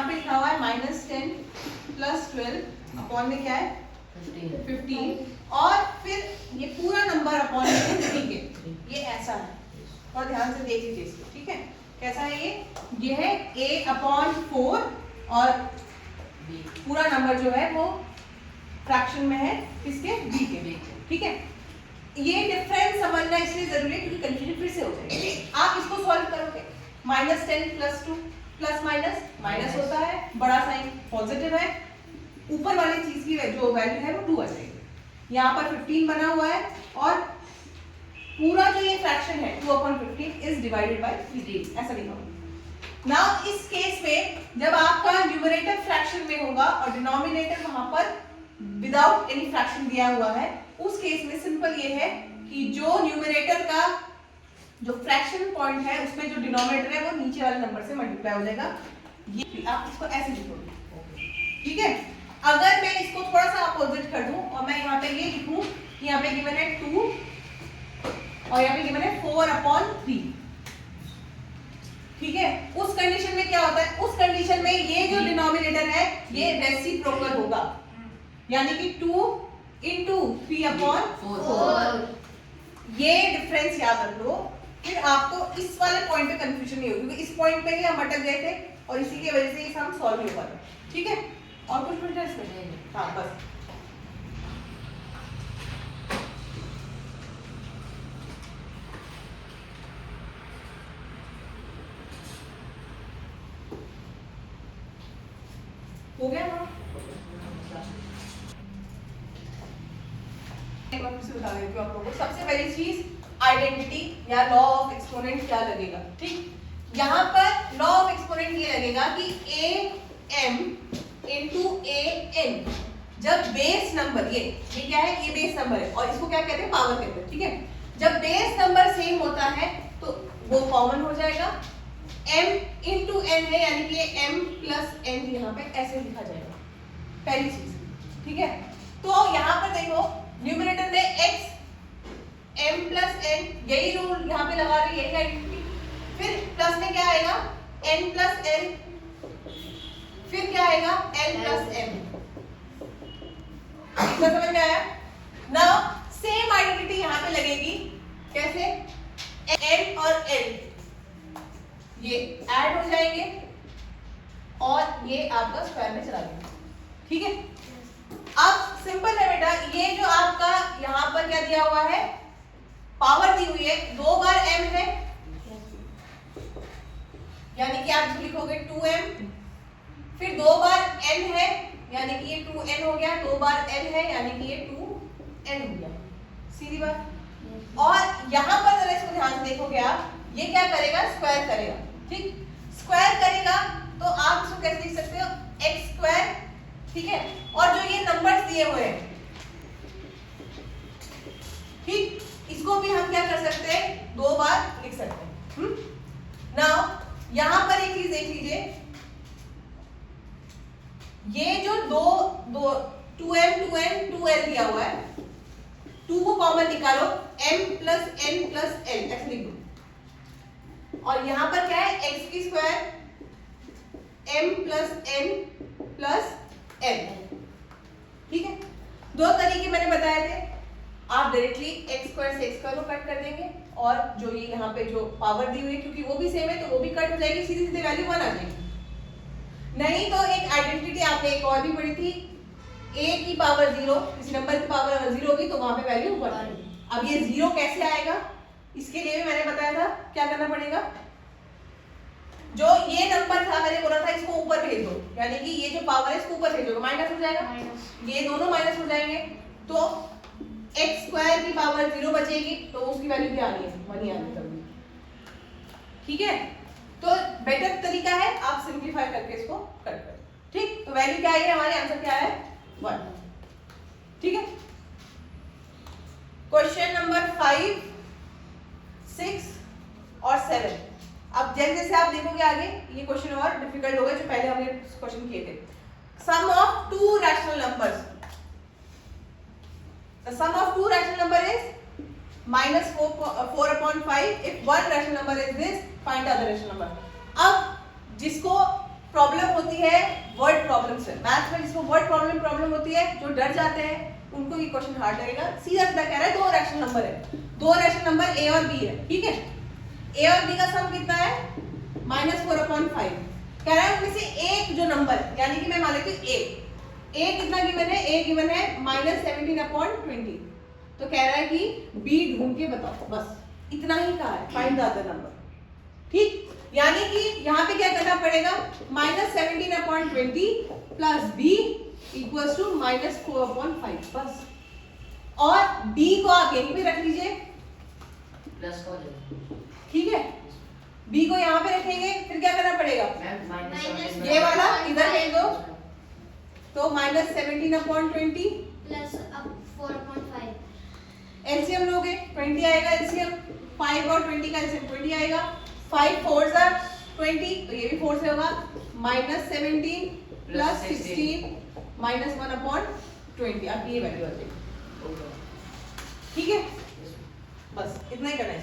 यहाँ पे लिखा हुआ है -10 + 12 अपॉन में क्या है 15 और फिर ये पूरा नंबर अपॉन में 3 के, ये ऐसा है और ध्यान से देख लीजिए इसको, ठीक है। कैसा है ये है a/4 और पूरा नंबर जो है वो फ्रैक्शन में है किसके b के, ठीक है। ये डिफरेंस समझना इसलिए जरूरी है क्योंकि कंफ्यूजन फिर से हो जाएगी। आप इसको सॉल्व करोगे -10 + 2 प्लस माइनस माइनस होता है, बड़ा साइन पॉजिटिव है, ऊपर वाली चीज की जो वैल्यू है वो 2 आ जाएगी। यहाँ पर 15 बना हुआ है और पूरा जो ये फ्रैक्शन है 2/15 इज डिवाइडेड बाय 3, ऐसा लिखा हुआ। नाउ इस केस में जब आपका न्यूमरेटर फ्रैक्शन में होगा और डिनोमिनेटर वहां पर विदाउट एनी फ्रैक्शन दिया हुआ है, उस केस में सिंपल ये है कि जो न्यूमरेटर का जो फ्रैक्शन पॉइंट है उसमें जो डिनोमिनेटर है वो नीचे वाले नंबर से मल्टीप्लाई हो जाएगा। ये आप इसको ऐसे लिखोगे, ठीक है। अगर मैं इसको थोड़ा सा अपोजिट कर दूं और मैं यहाँ पे ये लिखूं कि यहाँ पे गिवन है 2 और यहाँ पे गिवन है 4/3, ठीक है। उस कंडीशन में क्या होता है, उस कंडीशन में ये जो डिनोमिनेटर है ये रेसिप्रोकल होगा, यानी कि 2 × 3/4। ये डिफरेंस याद रख लो, फिर आपको इस वाले पॉइंट पे कंफ्यूजन नहीं होगी, क्योंकि इस पॉइंट पे ही हम अटक गए थे और इसी की वजह से इसे हम सॉल्व नहीं हो पाते, ठीक है। और कुछ पूछना है इसमें? हाँ बस। हो गया ना? एक बार फिर से बता देती हूँ आप लोगों को। सबसे पहली चीज आइडेंटिटी या लॉ ऑफ एक्सपोनेंट क्या लगेगा, ठीक। यहाँ पर लॉ ऑफ एक्सपोनेंट ये लगेगा कि am × an, जब बेस नंबर ये क्या है, ये बेस नंबर है और इसको क्या कहते हैं, पावर कहते हैं, ठीक है। जब बेस नंबर सेम होता है तो वो कॉमन हो जाएगा। m × n है, यानी कि m + n यहाँ पे ऐसे लिखा जाएगा, पहली चीज, ठीक है। तो यहाँ पर देखो न्यूमरेटर में x m + n, यही रूल यहाँ पे लगा रही है, यही आइडेंटिटी। फिर प्लस में क्या आएगा n + n, फिर क्या आएगा n + m। इतना समझ में आया? नाउ सेम आइडेंटिटी यहाँ पे लगेगी, कैसे, n और n ये ऐड हो जाएंगे और ये आपका स्क्वायर में चला जाएगा, ठीक है। अब सिंपल है बेटा, ये जो आपका यहाँ पर क्या दिया हुआ है, पावर दी हुई है, 2 बार m है, यानी कि आप लिखोगे 2m, फिर 2 बार n है, यानी कि ये 2n हो गया, 2 बार n है, यानी कि ये 2n हो गया, सीधी बात। और यहाँ पर जरा इसको ध्यान से देखोगे आप, ये क्या करेगा, स्क्वायर करेगा, ठीक। स्क्वायर करेगा तो आप इसको कैसे लिख सकते हो, x², ठीक है। और जो ये नंबर्स दिए हुए हैं, ठीक, इसको भी हम क्या कर सकते हैं, 2 बार लिख सकते हैं। नाउ यहां पर एक चीज देख लीजिए, ये जो 2m 2n 2l दिया हुआ है, 2 को कॉमन निकालो, m + n + l ऐसे लिख दो। और यहां पर क्या है, x² m + n + l, ठीक है। 2 तरीके मैंने बताए थे, आप डायरेक्टली x² से x² को कट कर देंगे और जो ये यहाँ पे जो पावर दी हुई है क्योंकि वो भी सेम है तो वो भी कट हो जाएगी, सीधी सीधी वैल्यू 1 आ जाएगी। नहीं तो एक आइडेंटिटी आपने एक और भी पढ़ी थी, a की पावर 0, किसी नंबर की पावर अगर 0 होगी तो वहां पे वैल्यू 1 आएगी। अब ये 0 कैसे आएगा, इसके लिए भी मैंने बताया था क्या करना पड़ेगा, जो ये नंबर था मैंने बोला था इसको ऊपर भेज दो, यानी कि ये जो पावर है इसको ऊपर भेजोगे, माइनस हो जाएगा, ये दोनों माइनस हो जाएंगे, तो x² की पावर 0 बचेगी, तो उसकी वैल्यू क्या आनी है, 1 ही आनी है, ठीक है। तो बेटर तरीका है आप सिंपलीफाई करके इसको कट करो, ठीक। तो वैल्यू क्या है, हमारे आंसर क्या है, 1, ठीक है। क्वेश्चन नंबर 5, 6 और 7। अब जैसे जैसे आप देखोगे आगे ये क्वेश्चन और डिफिकल्ट होगा, जो पहले हमने क्वेश्चन किए थे। Sum of 2 rational numbers, the sum of 2 rational number is -4/5 if one rational number is this, find the other rational number। अब जिसको प्रॉब्लम होती है वर्ड प्रॉब्लम से। मैथ्स में जिसको वर्ड प्रॉब्लम होती है, जो डर जाते हैं उनको ये क्वेश्चन हार्ड लगेगा। सीधा सीधा कह रहा है 2 रैशनल नंबर है, 2 रैशनल नंबर a और b है, ठीक है। a और b का सम कितना है -4/5। कह रहा है उनमें से एक जो नंबर है, यानी कि मैं मान लेती हूँ a कितना गिवन है, a गिवन है -17/20। तो कह रहा है कि b ढूंढ के बताओ, बस इतना ही कहा है, फाइंड द अदर नंबर, ठीक। यानी कि यहाँ पे क्या करना पड़ेगा, -17/20 प्लस b इक्वल्स टू -4/5 बस। और d को आप यहीं पे रख लीजिए, प्लस को ठीक है। b को यहाँ पे रखेंगे, फिर क्या करना पड़ेगा, ये वाला इधर ले दो, तो -17/20 प्लस अब 4/5 एलसीएम लोगे 20 आएगा, एलसीएम 5 और 20 का एलसीएम 20 आएगा। 5 4 जा 20, तो ये भी 4 से होगा, -17 प्लस 16 -1/20। अब ये वैल्यू आ जाएगी, ठीक है। बस इतना ही करना है।